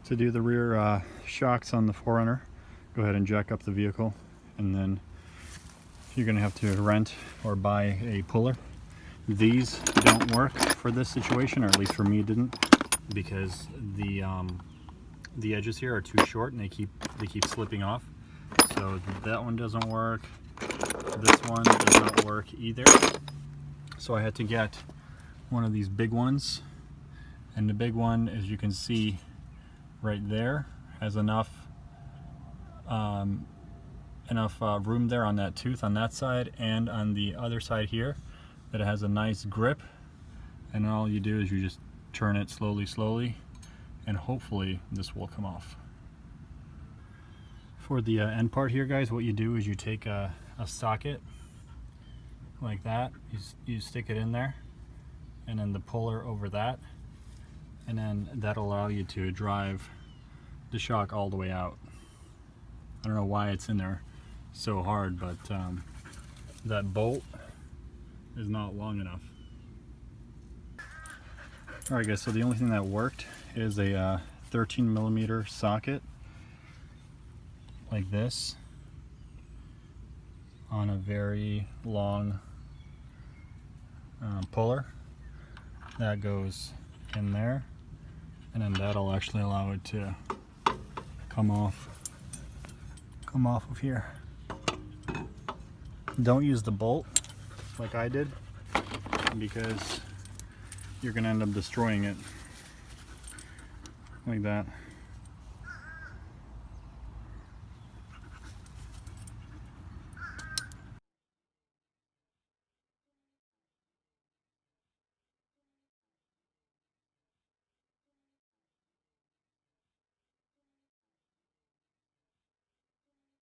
To do the rear shocks on the 4Runner, go ahead and jack up the vehicle, and then you're going to have to rent or buy a puller. These don't work for this situation, or at least for me it didn't, because the edges here are too short and they keep slipping off. So that one doesn't work. This one does not work either. So I had to get one of these big ones, and the big one, as you can see right there, has enough room there on that tooth on that side and on the other side here, that it has a nice grip, and all you do is you just turn it slowly, and hopefully this will come off. For the end part here, guys, what you do is you take a socket like that, you stick it in there, and then the puller over that, and then that'll allow you to drive the shock all the way out. I don't know why it's in there so hard, but that bolt is not long enough. Alright guys, so the only thing that worked is a 13mm socket like this on a very long puller that goes in there, and then that'll actually allow it to come off of here. Don't use the bolt like I did, because you're gonna end up destroying it like that.